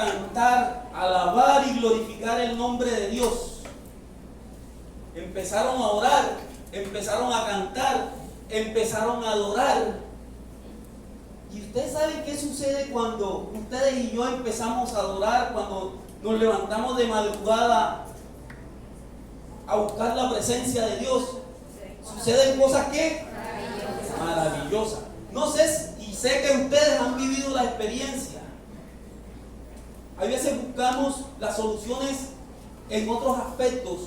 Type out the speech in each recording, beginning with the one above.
cantar, alabar y glorificar el nombre de Dios. Empezaron a orar, empezaron a cantar, empezaron a adorar. Y ustedes saben qué sucede cuando ustedes y yo empezamos a adorar, cuando nos levantamos de madrugada a buscar la presencia de Dios. Suceden cosas que maravillosas. No sé, y sé que ustedes han vivido la experiencia. Hay veces buscamos las soluciones en otros aspectos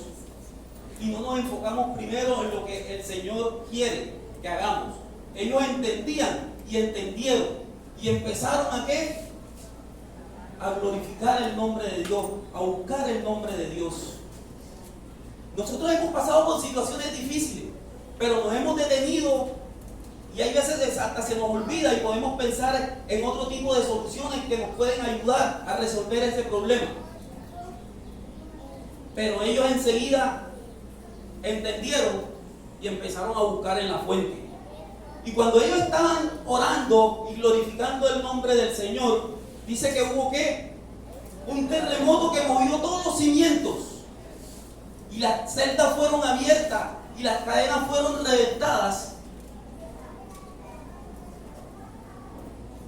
y no nos enfocamos primero en lo que el Señor quiere que hagamos. Ellos entendían y entendieron y empezaron a ¿qué? A glorificar el nombre de Dios, a buscar el nombre de Dios. Nosotros hemos pasado por situaciones difíciles, pero nos hemos detenido y hay veces hasta se nos olvida y podemos pensar en otro tipo de soluciones que nos pueden ayudar a resolver ese problema. Pero ellos enseguida entendieron y empezaron a buscar en la fuente. Y cuando ellos estaban orando y glorificando el nombre del Señor, dice que hubo ¿qué? Un terremoto que movió todos los cimientos. Y las celdas fueron abiertas y las cadenas fueron reventadas.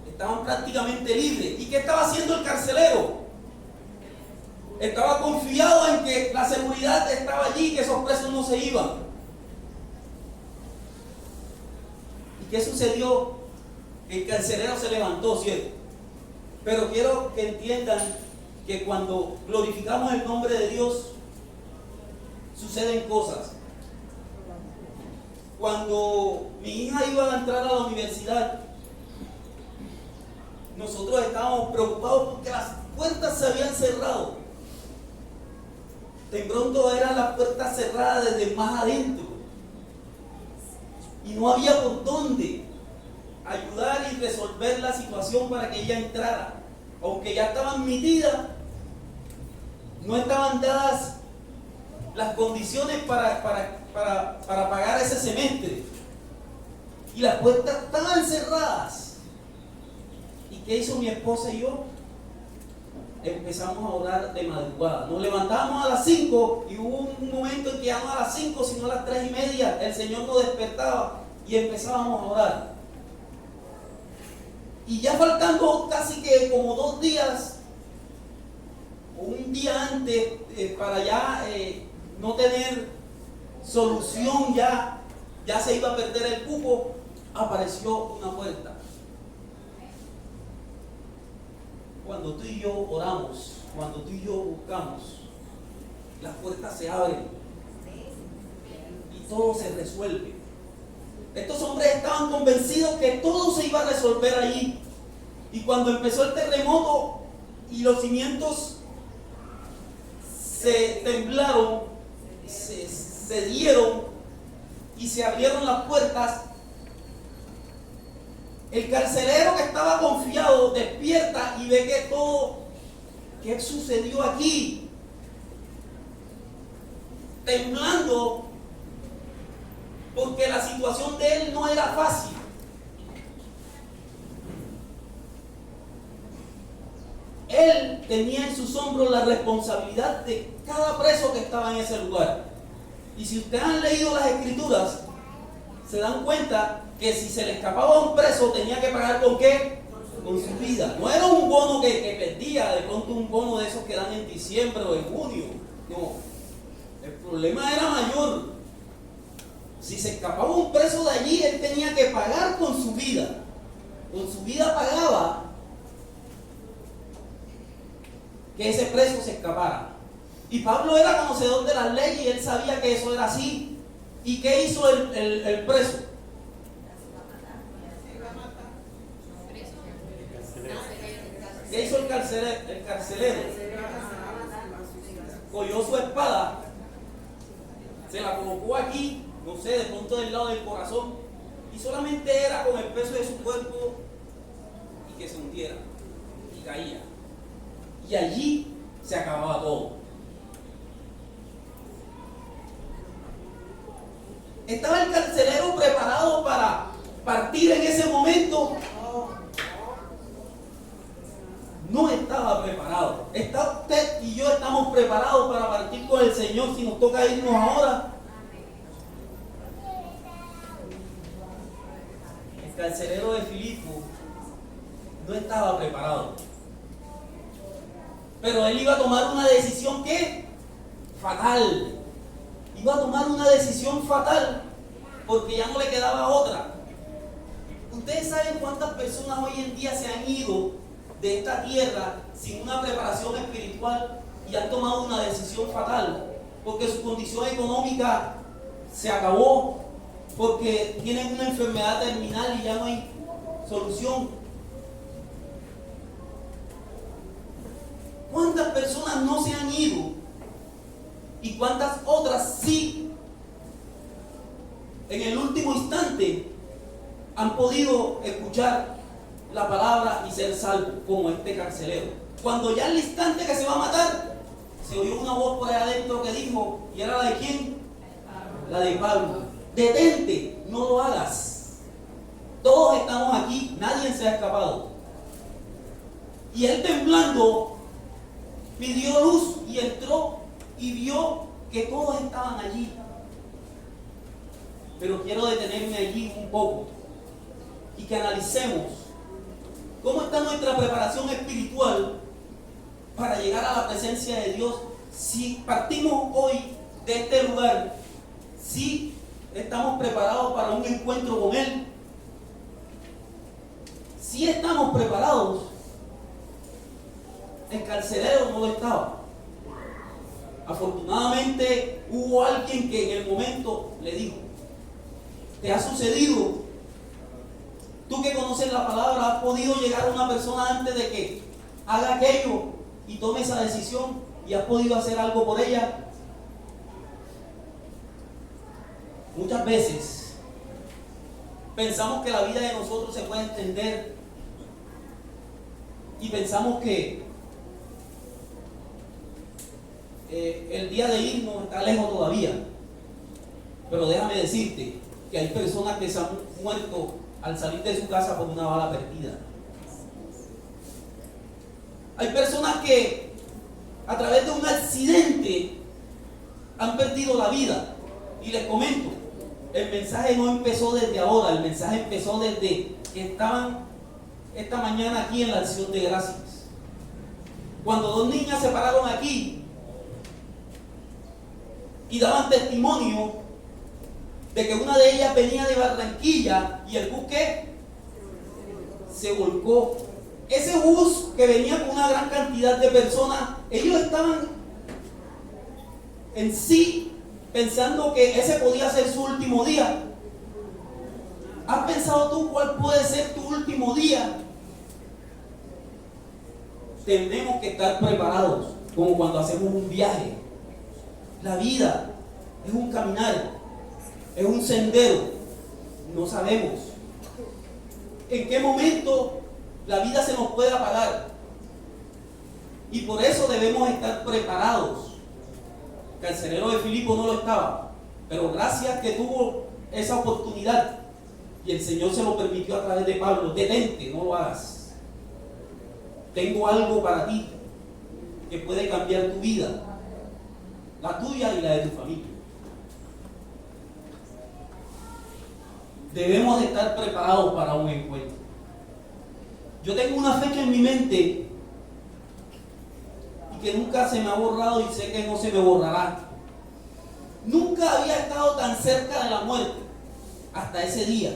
Estaban prácticamente libres. ¿Y qué estaba haciendo el carcelero? Estaba confiado en que la seguridad estaba allí, que esos presos no se iban. ¿Y qué sucedió? El carcelero se levantó, ¿cierto? Pero quiero que entiendan que cuando glorificamos el nombre de Dios, suceden cosas. Cuando mi hija iba a entrar a la universidad, nosotros estábamos preocupados porque las puertas se habían cerrado. De pronto eran las puertas cerradas desde más adentro. Y no había por dónde ayudar y resolver la situación para que ella entrara. Aunque ya estaba admitida, no estaban dadas las condiciones para pagar ese semestre. Y las puertas estaban cerradas. ¿Y qué hizo mi esposa y yo? Empezamos a orar de madrugada. Nos levantábamos a las 5 y hubo un momento en que ya no a las 5, sino a las 3:30, el Señor nos despertaba y empezábamos a orar. Y ya faltando casi que como 2 días, o un día antes, para ya no tener solución, ya se iba a perder el cupo, apareció una puerta. Cuando tú y yo oramos, cuando tú y yo buscamos, las puertas se abren y todo se resuelve. Estos hombres estaban convencidos que todo se iba a resolver allí. Y cuando empezó el terremoto y los cimientos se temblaron, se dieron y se abrieron las puertas, el carcelero que estaba confiado despierta y ve que todo, ¿qué sucedió aquí? Temblando, porque la situación de él no era fácil. Él tenía en sus hombros la responsabilidad de cada preso que estaba en ese lugar. Y si ustedes han leído las escrituras, se dan cuenta que si se le escapaba a un preso tenía que pagar ¿con qué? Con su vida. No era un bono que perdía, de pronto un bono de esos que dan en diciembre o en junio. No, el problema era mayor. Si se escapaba un preso de allí, él tenía que pagar con su vida. Con su vida pagaba que ese preso se escapara. Y Pablo era conocedor de las leyes y él sabía que eso era así. ¿Y qué hizo el preso? ¿Qué hizo el carcelero? Cogió su espada, se la colocó aquí, no sé, de pronto del lado del corazón, y solamente era con el peso de su cuerpo y que se hundiera y caía. Y allí se acababa todo. ¿Estaba el carcelero preparado para partir en ese momento? no estaba preparado. ¿Está usted y yo estamos preparados para partir con el Señor si nos toca irnos ahora? El carcelero de Filipo no estaba preparado. Pero él iba a tomar una decisión ¿qué? Fatal. Iba a tomar una decisión fatal porque ya no le quedaba otra. Ustedes saben cuántas personas hoy en día se han ido de esta tierra sin una preparación espiritual y han tomado una decisión fatal porque su condición económica se acabó, porque tienen una enfermedad terminal y ya no hay solución. ¿Cuántas personas no se han ido? ¿Y cuántas otras sí en el último instante han podido escuchar la palabra y ser salvos, como este carcelero? Cuando ya el instante que se va a matar, se oyó una voz por ahí adentro que dijo, ¿y era la de quién? La de Pablo. Detente, no lo hagas. Todos estamos aquí, nadie se ha escapado. Y él temblando pidió luz y entró y vio que todos estaban allí. Pero quiero detenerme allí un poco y que analicemos cómo está nuestra preparación espiritual para llegar a la presencia de Dios. Si partimos hoy de este lugar, si estamos preparados para un encuentro con Él, si estamos preparados. El carcelero no lo estaba. Afortunadamente hubo alguien que en el momento le dijo, ¿te ha sucedido? Tú que conoces la palabra, ¿has podido llegar a una persona antes de que haga aquello y tome esa decisión y has podido hacer algo por ella? Muchas veces pensamos que la vida de nosotros se puede extender y pensamos que el día de irnos está lejos todavía. Pero déjame decirte que hay personas que se han muerto al salir de su casa por una bala perdida. Hay personas que a través de un accidente han perdido la vida. Y les comento, el mensaje no empezó desde ahora, el mensaje empezó desde que estaban esta mañana aquí en la acción de gracias. Cuando dos niñas se pararon aquí y daban testimonio de que una de ellas venía de Barranquilla y el bus ¿qué? Se volcó. Ese bus que venía con una gran cantidad de personas, ellos estaban en sí pensando que ese podía ser su último día. ¿Has pensado tú cuál puede ser tu último día? Tenemos que estar preparados, como cuando hacemos un viaje. La vida es un caminar, es un sendero. No sabemos en qué momento la vida se nos puede apagar. Y por eso debemos estar preparados. El carcelero de Filipo no lo estaba, pero gracias que tuvo esa oportunidad y el Señor se lo permitió a través de Pablo. Detente, no lo hagas. Tengo algo para ti que puede cambiar tu vida, la tuya y la de tu familia. Debemos de estar preparados para un encuentro. Yo tengo una fecha en mi mente y que nunca se me ha borrado y sé que no se me borrará. Nunca había estado tan cerca de la muerte hasta ese día.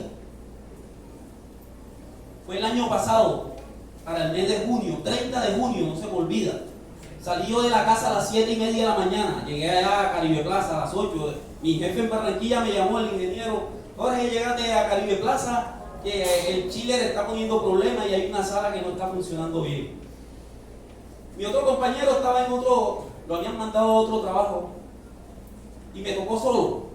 Fue el año pasado, para el mes de junio, 30 de junio, no se me olvida. Salí yo de la casa a las 7:30 de la mañana, llegué allá a Caribe Plaza a las 8. Mi jefe en Barranquilla me llamó, el ingeniero: Jorge, llégate a Caribe Plaza, que el chiller está poniendo problemas y hay una sala que no está funcionando bien. Mi otro compañero estaba en otro, lo habían mandado a otro trabajo y me tocó solo.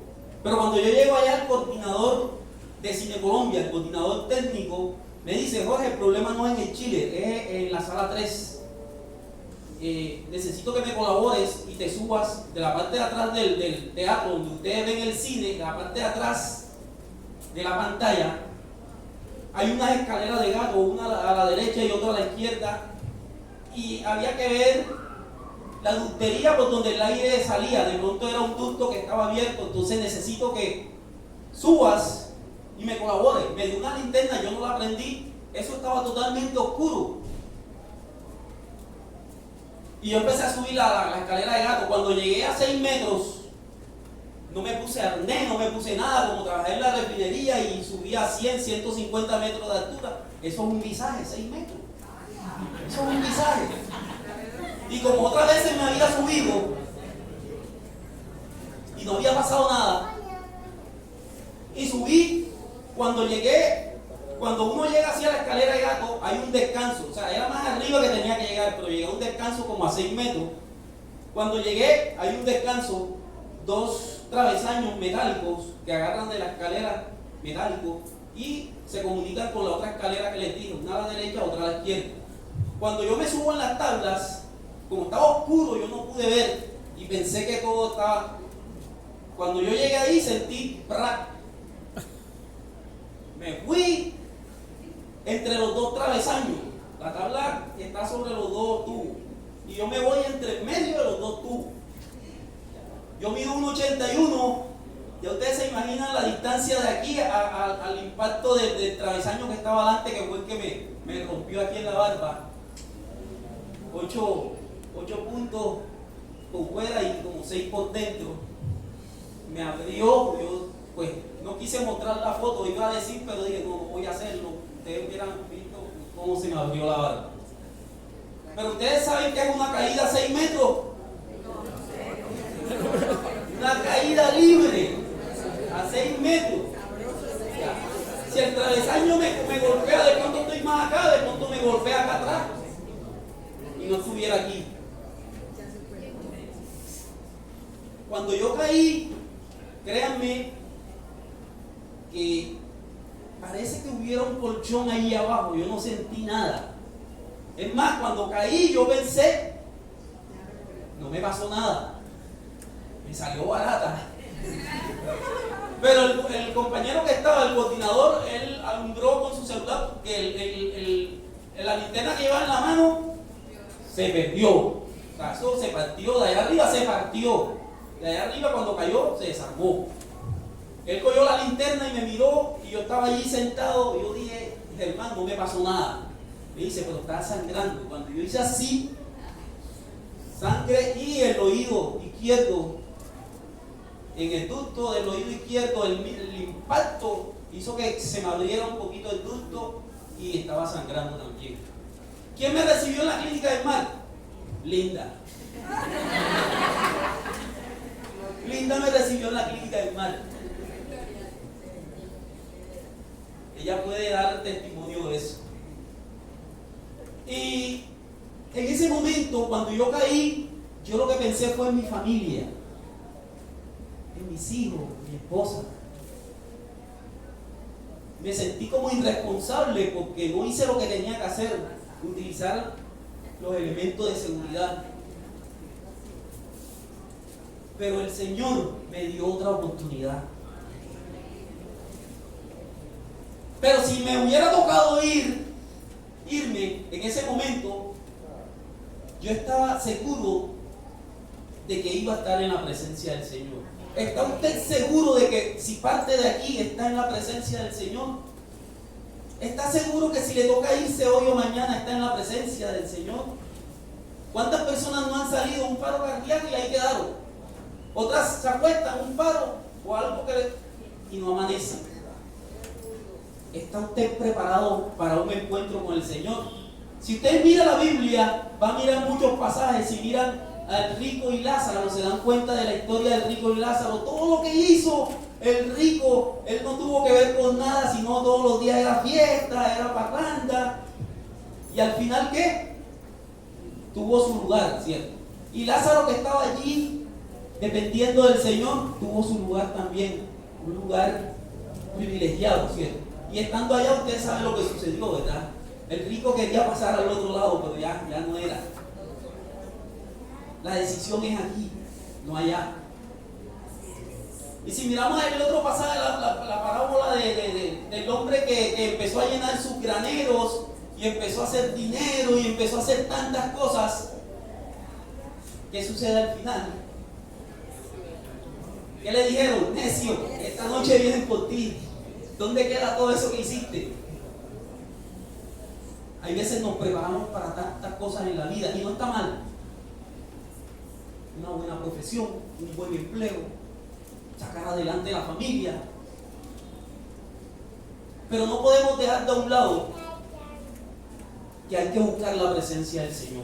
Pero cuando yo llego allá, el coordinador de Cine Colombia, el coordinador técnico, me dice: Jorge, el problema no es en el chiller, es en la sala 3. Necesito que me colabores y te subas de la parte de atrás del teatro donde ustedes ven el cine, de la parte de atrás de la pantalla hay unas escaleras de gato, una a la derecha y otra a la izquierda, y había que ver la ductería por donde el aire salía. De pronto era un ducto que estaba abierto, entonces necesito que subas y me colabores. Me dio una linterna, yo no la prendí, eso estaba totalmente oscuro. Y yo empecé a subir la escalera de gato. Cuando llegué a 6 metros, no me puse arnés, no me puse nada, como trabajé en la refinería y subía a 100, 150 metros de altura. Eso es un visaje, 6 metros. Eso es un visaje. Y como otras veces me había subido y no había pasado nada, y subí, cuando uno llega hacia la escalera de gato, hay un descanso. O sea, era más arriba que tenía que llegar, pero llegué a un descanso como a 6 metros. Cuando llegué, hay un descanso, 2 travesaños metálicos que agarran de la escalera metálicos y se comunican con la otra escalera que les dije, una a la derecha, otra a la izquierda. Cuando yo me subo en las tablas, como estaba oscuro, yo no pude ver y pensé que todo estaba. Cuando yo llegué ahí sentí ¡prac! Me fui entre los 2 travesaños. La tabla está sobre los 2 tubos y yo me voy entre el medio de los 2 tubos. Yo mido 1,81. Ya ustedes se imaginan la distancia de aquí al impacto del travesaño que estaba adelante, que fue el que me rompió aquí en la barba. 8 puntos por fuera y como 6 por dentro. Me abrió, yo pues no quise mostrar la foto, iba a decir, pero dije, no voy a hacerlo. Ustedes hubieran visto cómo se me abrió la barba. Pero ustedes saben que es una caída a 6 metros. Una caída libre a 6 metros. Si el travesaño me golpea, de pronto estoy más acá, de pronto me golpea acá atrás y no estuviera aquí. Cuando yo caí, créanme que parece que hubiera un colchón ahí abajo, yo no sentí nada. Es más, cuando caí yo pensé, no me pasó nada, me salió barata. Pero el compañero que estaba, el coordinador, él alumbró con su celular porque la linterna que llevaba en la mano se perdió. O sea, eso se partió, de allá arriba se partió. De allá arriba cuando cayó se desarmó. Él cogió la linterna y me miró y yo estaba allí sentado y yo dije, Germán, no me pasó nada. Me dice, pero está sangrando. Cuando yo hice así, sangre y el oído izquierdo, en el ducto del oído izquierdo, el impacto hizo que se me abriera un poquito el ducto y estaba sangrando también. ¿Quién me recibió en la clínica del mar? Linda. Linda me recibió en la clínica del mar. Ella puede dar testimonio de eso. Y en ese momento, cuando yo caí, yo lo que pensé fue en mi familia, en mis hijos, mi esposa. Me sentí como irresponsable porque no hice lo que tenía que hacer, utilizar los elementos de seguridad. Pero el Señor me dio otra oportunidad. Pero si me hubiera tocado irme en ese momento, yo estaba seguro de que iba a estar en la presencia del Señor. ¿Está usted seguro de que si parte de aquí está en la presencia del Señor? ¿Está seguro que si le toca irse hoy o mañana está en la presencia del Señor? ¿Cuántas personas no han salido un paro cardíaco y ahí quedaron? Otras se acuestan un paro o algo y no amanecen. ¿Está usted preparado para un encuentro con el Señor? Si usted mira la Biblia, va a mirar muchos pasajes. Si miran al rico y Lázaro, se dan cuenta de la historia del rico y Lázaro. Todo lo que hizo el rico, él no tuvo que ver con nada, sino todos los días era fiesta, era parranda. Y al final, ¿qué? Tuvo su lugar, ¿cierto? Y Lázaro, que estaba allí dependiendo del Señor, tuvo su lugar también, un lugar privilegiado, ¿cierto? Y estando allá, ustedes saben lo que sucedió, ¿verdad? El rico quería pasar al otro lado, pero ya no era. La decisión es aquí, no allá. Y si miramos el otro pasaje, la parábola del hombre que empezó a llenar sus graneros y empezó a hacer dinero y empezó a hacer tantas cosas. ¿Qué sucede al final? ¿Qué le dijeron? Necio, esta noche vienen por ti. ¿Dónde queda todo eso que hiciste? Hay veces nos preparamos para tantas cosas en la vida y no está mal. Una buena profesión, un buen empleo, sacar adelante la familia. Pero no podemos dejar de un lado que hay que buscar la presencia del Señor,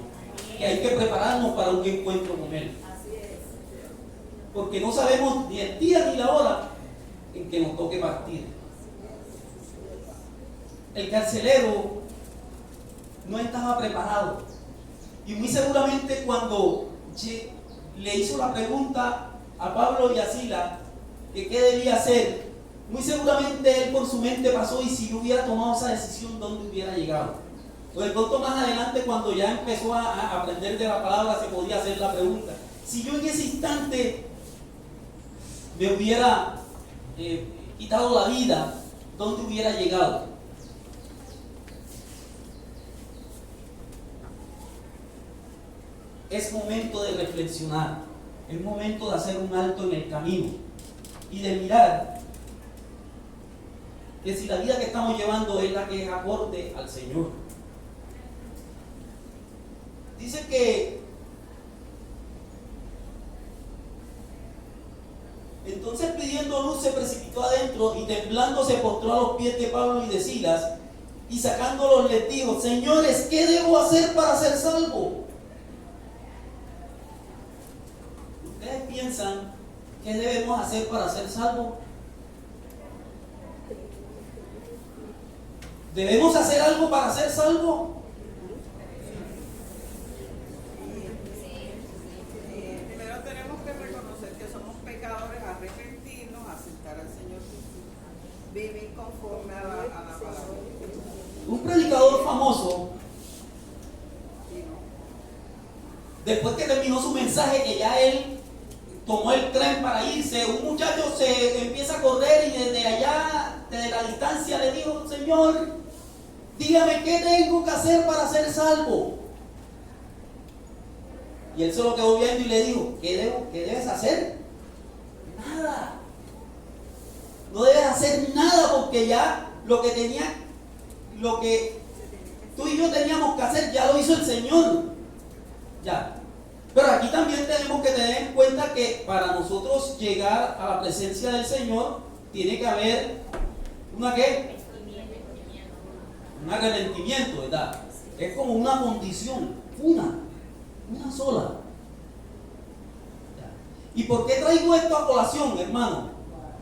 que hay que prepararnos para un encuentro con Él. Porque no sabemos ni el día ni la hora en que nos toque partir. El carcelero no estaba preparado. Y muy seguramente cuando le hizo la pregunta a Pablo y a Silas que qué debía hacer, muy seguramente él por su mente pasó, y si yo hubiera tomado esa decisión, ¿dónde hubiera llegado? O de pronto más adelante, cuando ya empezó a aprender de la palabra, se podía hacer la pregunta: si yo en ese instante me hubiera quitado la vida, ¿dónde hubiera llegado? Es momento de reflexionar, es momento de hacer un alto en el camino y de mirar que si la vida que estamos llevando es la que es acorde al Señor. Dice que entonces, pidiendo luz, se precipitó adentro y temblando se postró a los pies de Pablo y de Silas, y sacándolos les dijo: señores, ¿qué debo hacer para ser salvo? ¿Ustedes piensan qué debemos hacer para ser salvos? ¿Debemos hacer algo para ser salvos? Primero tenemos que reconocer que somos pecadores, arrepentirnos, aceptar al Señor Jesús, vivir conforme a la palabra. Un predicador famoso, después que terminó su mensaje, que ya él tomó el tren para irse, un muchacho se empieza a correr y desde allá, desde la distancia, le dijo: Señor, dígame qué tengo que hacer para ser salvo. Y él se lo quedó viendo y le dijo: ¿Qué debes hacer? Nada. No debes hacer nada, porque ya lo que tú y yo teníamos que hacer, ya lo hizo el Señor. Ya. Pero aquí también tenemos que tener en cuenta que para nosotros llegar a la presencia del Señor tiene que haber una ¿qué? Un arrepentimiento, ¿verdad? Es como una condición, una sola. ¿Y por qué traigo esto a colación, hermano?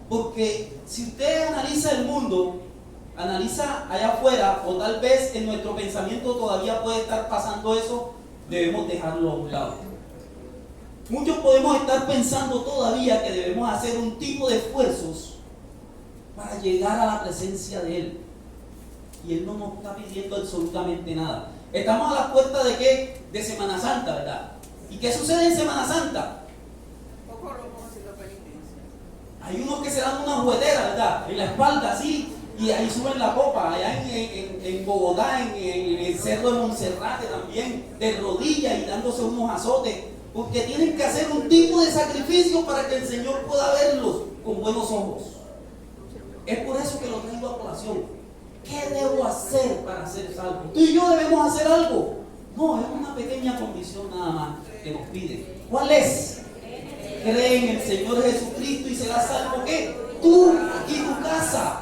Porque si usted analiza el mundo, analiza allá afuera, o tal vez en nuestro pensamiento todavía puede estar pasando eso, debemos dejarlo a un lado. Muchos podemos estar pensando todavía que debemos hacer un tipo de esfuerzos para llegar a la presencia de Él. Y Él no nos está pidiendo absolutamente nada. Estamos a las puertas ¿de qué? De Semana Santa, ¿verdad? ¿Y qué sucede en Semana Santa? Poco loco haciendo penitencia. Hay unos que se dan una juguetera, ¿verdad? En la espalda, así, y ahí suben la copa. Allá en Bogotá, en el cerro de Monserrate también, de rodillas y dándose unos azotes, porque tienen que hacer un tipo de sacrificio para que el Señor pueda verlos con buenos ojos. Es por eso que lo traigo a colación. ¿Qué debo hacer para ser salvo? ¿Tú y yo debemos hacer algo? No, es una pequeña condición nada más que nos pide. ¿Cuál es? Cree en el Señor Jesucristo y serás salvo. ¿Qué? Tú y tu casa.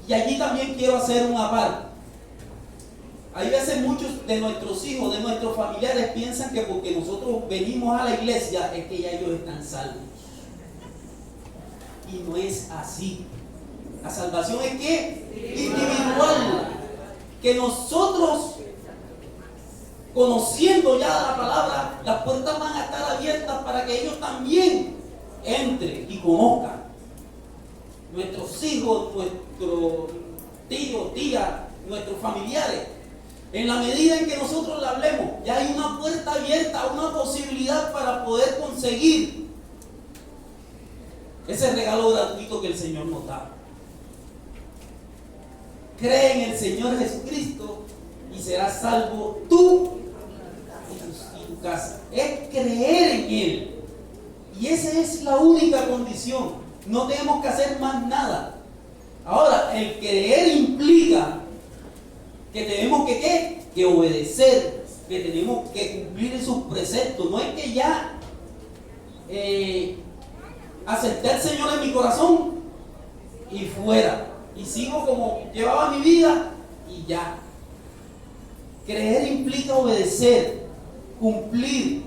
Y allí también quiero hacer una parte. Hay veces muchos de nuestros hijos, de nuestros familiares, piensan que porque nosotros venimos a la iglesia es que ya ellos están salvos. Y no es así. La salvación es que individual. Que nosotros, conociendo ya la palabra, las puertas van a estar abiertas para que ellos también entren y conozcan. Nuestros hijos, nuestros tíos, tías, nuestros familiares. En la medida en que nosotros le hablemos, ya hay una puerta abierta, una posibilidad para poder conseguir ese regalo gratuito que el Señor nos da. cree en el Señor Jesucristo y serás salvo tú y tu casa. Es creer en Él. Y esa es la única condición. No tenemos que hacer más nada. Ahora, el creer implica que tenemos que ¿qué? Que obedecer, que tenemos que cumplir sus preceptos. No es que ya acepté al Señor en mi corazón y fuera, y sigo como llevaba mi vida y ya. Creer implica obedecer, cumplir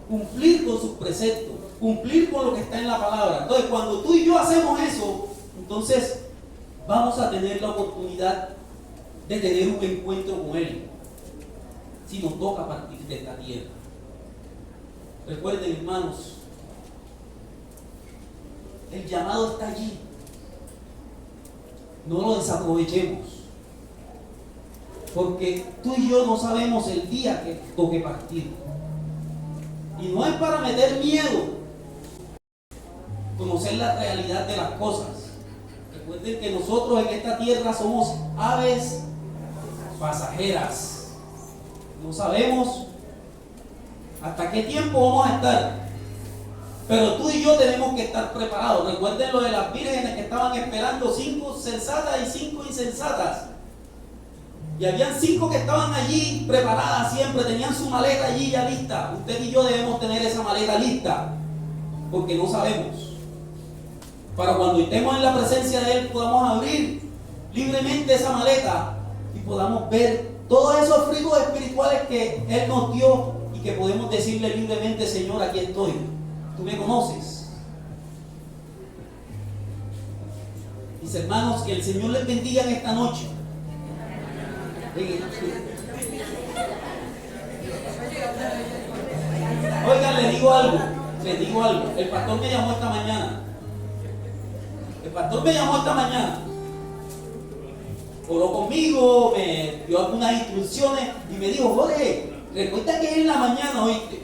con sus preceptos, cumplir con lo que está en la palabra. Entonces, cuando tú y yo hacemos eso, entonces vamos a tener la oportunidad de tener un encuentro con Él, si nos toca partir de esta tierra. Recuerden, hermanos, el llamado está allí. No lo desaprovechemos, porque tú y yo no sabemos el día que toque partir. Y no es para meter miedo, conocer la realidad de las cosas. Recuerden que nosotros en esta tierra somos aves pasajeras. No sabemos hasta qué tiempo vamos a estar, pero tú y yo tenemos que estar preparados. Recuerden lo de las vírgenes que estaban esperando, 5 sensatas y 5 insensatas. Y habían 5 que estaban allí preparadas siempre, tenían su maleta allí ya lista. Usted y yo debemos tener esa maleta lista, porque no sabemos. Para cuando estemos en la presencia de Él podamos abrir libremente esa maleta y podamos ver todos esos frutos espirituales que Él nos dio y que podemos decirle libremente: Señor, aquí estoy, tú me conoces. Mis hermanos, que el Señor les bendiga en esta noche. Oigan, les digo algo. El pastor me llamó esta mañana. Oró conmigo, me dio algunas instrucciones y me dijo: Jorge, recuerda que es en la mañana, ¿oíste?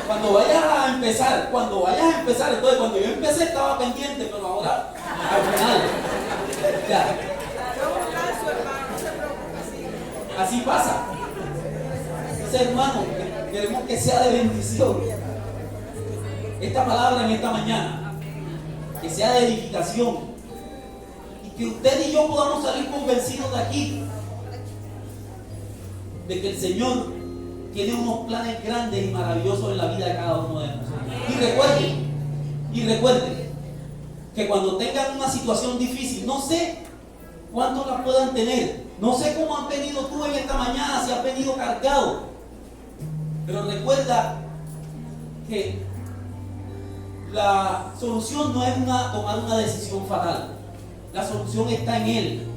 Cuando vayas a empezar, entonces cuando yo empecé estaba pendiente, pero ahora, al final, ya. Así pasa. Entonces, hermano, queremos que sea de bendición esta palabra en esta mañana, que sea de edificación, y que usted y yo podamos salir convencidos de aquí, de que el Señor tiene unos planes grandes y maravillosos en la vida de cada uno de nosotros. Y recuerden que cuando tengan una situación difícil, no sé cuántos la puedan tener, no sé cómo han venido tú en esta mañana, si has venido cargado, pero recuerda que la solución no es tomar una decisión fatal. La solución está en Él.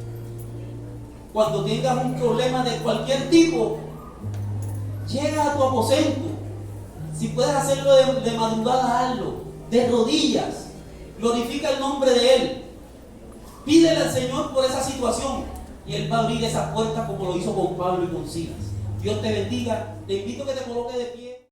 Cuando tengas un problema de cualquier tipo, llega a tu aposento. Si puedes hacerlo de madrugada, hazlo. De rodillas. Glorifica el nombre de Él. Pídele al Señor por esa situación y Él va a abrir esas puertas como lo hizo con Pablo y con Silas. Dios te bendiga. Te invito a que te coloques de pie.